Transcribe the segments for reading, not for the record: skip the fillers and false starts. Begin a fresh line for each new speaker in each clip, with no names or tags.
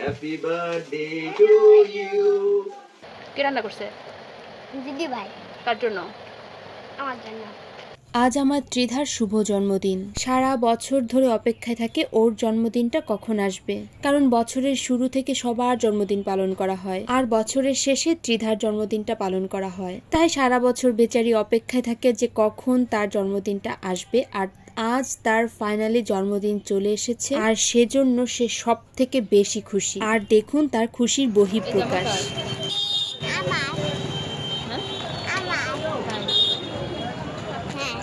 Happy birthday to you.
কে রান্না করছে?
দিদি ভাই।
কার জন্য?
আমার জন্য।
আজ আমার ত্রিধার শুভ জন্মদিন। সারা বছর ধরে অপেক্ষায় থাকে ওর জন্মদিনটা কখন আসবে, কারণ বছরের শুরু থেকে সবার জন্মদিন পালন করা হয় আর বছরের শেষে ত্রিধার জন্মদিনটা পালন করা হয়। তাই সারা বছর বেচারি অপেক্ষায় থাকে যে কখন তার জন্মদিনটা আসবে, আর আজ তার ফাইনালি জন্মদিন চলে এসেছে আর সেজন্য সে সব থেকে বেশি খুশি। আর দেখুন তার খুশির বহিঃপ্রকাশ।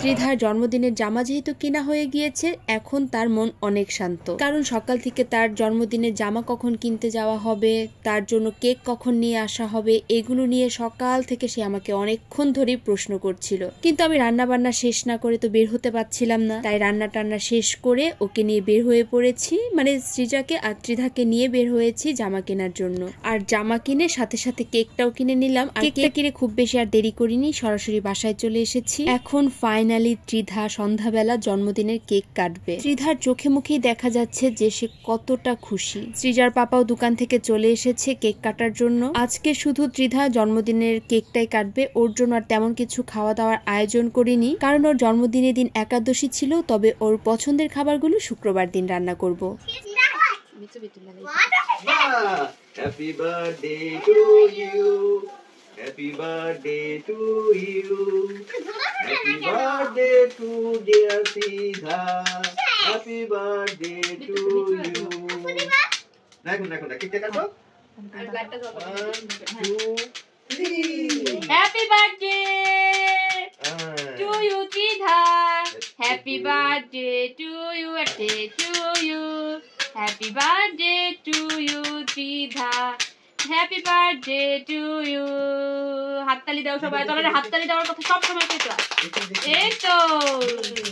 ত্রিধার জন্মদিনের জামা যেহেতু কেনা হয়ে গিয়েছে, এখন তার মন অনেক শান্ত, কারণ সকাল থেকে তার জন্মদিনের জামা কখন কিনতে যাওয়া হবে, তার জন্য কেক কখন নিয়ে আসা হবে, এগুলো নিয়ে সকাল থেকে সে আমাকে অনেকক্ষণ ধরেই প্রশ্ন করছিল। কিন্তু আমি রান্না বান্না শেষ না করে তো বের হতে পারছিলাম না, তাই রান্না টান্না শেষ করে ওকে নিয়ে বের হয়ে পড়েছি, মানে সৃজাকে আর ত্রিধাকে নিয়ে বের হয়েছি জামা কেনার জন্য। আর জামা কিনে সাথে সাথে কেকটাও কিনে নিলাম। কেকটা কিনে খুব বেশি আর দেরি করিনি, সরাসরি বাসায় চলে এসেছি। এখন ফাইনালি ত্রিধা সন্ধ্যাবেলা জন্মদিনের কেক কাটবে। ত্রিধার চোখে মুখেই দেখা যাচ্ছে যে সে কতটা খুশি। সৃজার পাপাও দোকান থেকে চলে এসেছে কেক কাটার জন্য। আজকে শুধু ত্রিধা জন্মদিনের কেকটাই কাটবে, ওর জন্য আর তেমন কিছু খাওয়া দাওয়ার আয়োজন করিনি, কারণ ওর জন্মদিনের দিন একাদশী ছিল। তবে ওর পছন্দের খাবারগুলো শুক্রবার দিন রান্না করব।
Happy birthday to you, happy birthday to you, happy birthday to dear Srija, happy birthday to you. দেখুন দেখুন কেকটা কাটো।
আর ব্লাডটা দাও।
1 2 3।
Happy birthday to you Tridha, happy birthday to you, to you, happy birthday to you Tridha, happy birthday to you. হাততালি দাও সবাই, তাহলে হাততালি দেওয়ার কথা সব সময় পেতো।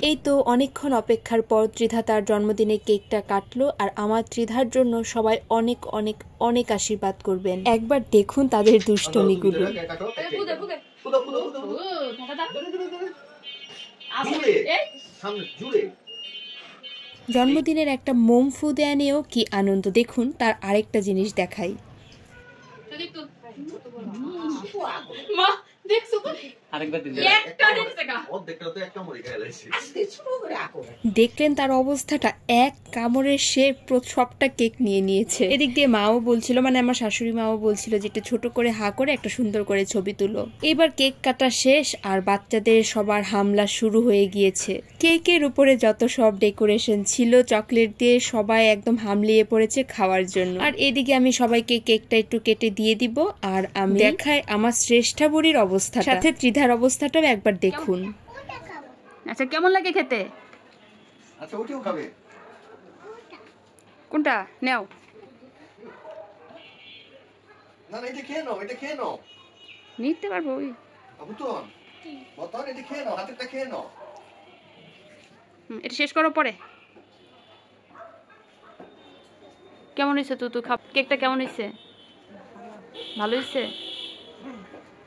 এই তো অনেকক্ষণ অপেক্ষার পর ত্রিধা তার জন্মদিনে কেকটা কাটলো। আর আমার ত্রিধার জন্য সবাই অনেক অনেক অনেক আশীর্বাদ করবেন। একবার দেখুন তাদের দুষ্টমিগুলো। জন্মদিনের একটা মোম ফু দেয়া নিয়েও কি আনন্দ, দেখুন তার আরেকটা জিনিস দেখাই। দেখলেন তার অবস্থাটা, এক কামড়ে সে সবটা কেক নিয়ে নিয়েছে। এদিক দিয়ে মাও বলছিল, মানে আমার শাশুড়ি মাও বলছিল যে একটু ছোট করে হা করে একটা সুন্দর করে ছবি তুলো। এবার কেক কাটা শেষ আর বাচ্চাদের সবার হামলা শুরু হয়ে গিয়েছে। কেকের উপরে যত সব ডেকোরেশন ছিল চকলেট দিয়ে সবাই একদম হামলিয়ে পড়েছে খাওয়ার জন্য। আর এদিকে আমি সবাইকে কেকটা একটু কেটে দিয়ে দিব আর আমি দেখাই আমার শ্রেষ্ঠা বুড়ির অবস্থা, সাথে ত্রিধার অবস্থাটাও একবার দেখুন।
আচ্ছা কেমন লাগে খেতে?
আচ্ছা ওটিও খাবে।
কোনটা নাও?
না না এটা খেয়ে নাও, এটা খেয়ে নাও।
নিতে পারবো ওই
আবু তো বতন এটা খেয়ে নাও, হাতেরটা খেয়ে নাও।
এটা শেষ করো পরে। কেমন হয়েছে তুই খাব? কেকটা কেমন হয়েছে? ভালো হয়েছে?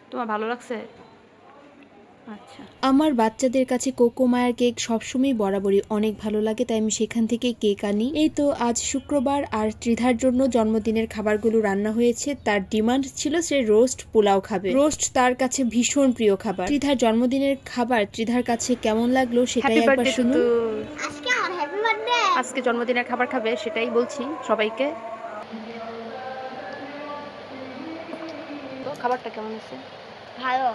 তোমার ভালো লাগছে? আচ্ছা,
আমার বাচ্চাদের কাছে কোকো মায়ের কেক সবসময় বরাবরই অনেক ভালো লাগে, তাই আমি সেখান থেকে কেক আনি। এই তো আজ শুক্রবার আর ত্রিধার জন্য জন্মদিনের খাবারগুলো রান্না হয়েছে। তার ডিমান্ড ছিল সে রোস্ট পোলাও খাবে। রোস্ট তার কাছে ভীষণ প্রিয় খাবার। ত্রিধার জন্মদিনের খাবার ত্রিধার কাছে কেমন লাগলো সেটাই একবার শুনুন।
আজকে আমার হ্যাপি বার্থডে।
আজকে জন্মদিনের খাবার খাবে, সেটাই বলছি সবাইকে। তো খাবারটা কেমন হয়েছে?
ভালো।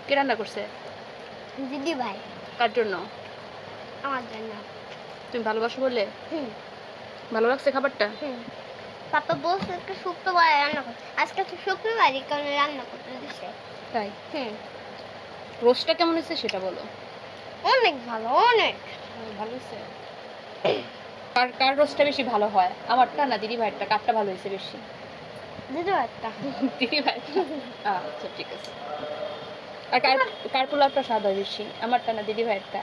কে রান্না করছে?
দিদি ভাই।
কার জন্য?
আমার জন্য।
তুমি ভালোবাসো বলে? ভালো লাগছে খাবারটা?
পাপা বলছে আজকে শুক্রবার রান্না করতে। আজকে তো শুক্রবার, এই কারণে রান্না করতে দিছে।
তাই? রোস্টটা কেমন হয়েছে সেটা বলো।
অনেক ভালো, অনেক
ভালো হয়েছে। কার রোস্টটা বেশি ভালো হয়, আমারটা না দিদি ভাইয়েরটা? কারটা ভালো হয়েছে বেশি?
দিদি ভাইটা।
দিদি ভাইটা। আচ্ছা ঠিক আছে। আর কার পোলাওটা স্বাদ হয় বেশি, আমারটা না দিদি ভাইয়েরটা?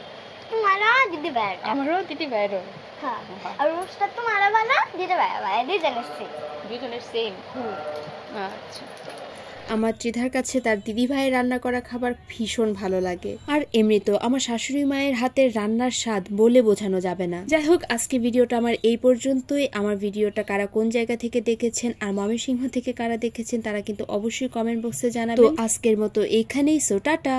তোমারও দিদি ভাইয়ের।
আমারও দিদি ভাইয়েরও।
হ্যাঁ, আর রোস্টটা তোমারও ভালো, দিদি ভাইয়ের ভালো, দুজনের সেম।
দুজনের সেম। আচ্ছা।
আমার ত্রিধার কাছে তার দিদি ভাইয়ের রান্না করা খাবার ভীষণ ভালো লাগে। আর এমনিতেও আমার শাশুড়ি মায়ের হাতের রান্নার স্বাদ বলে বোঝানো যাবে না। যাই হোক, আজকে ভিডিওটা আমার এই পর্যন্তই। আমার ভিডিওটা কারা কোন জায়গা থেকে দেখেছেন আর ময়মনসিংহ থেকে কারা দেখেছেন তারা কিন্তু অবশ্যই কমেন্ট বক্সে জানাবেন। তো আজকের মতো এইখানেই, সো টাটা।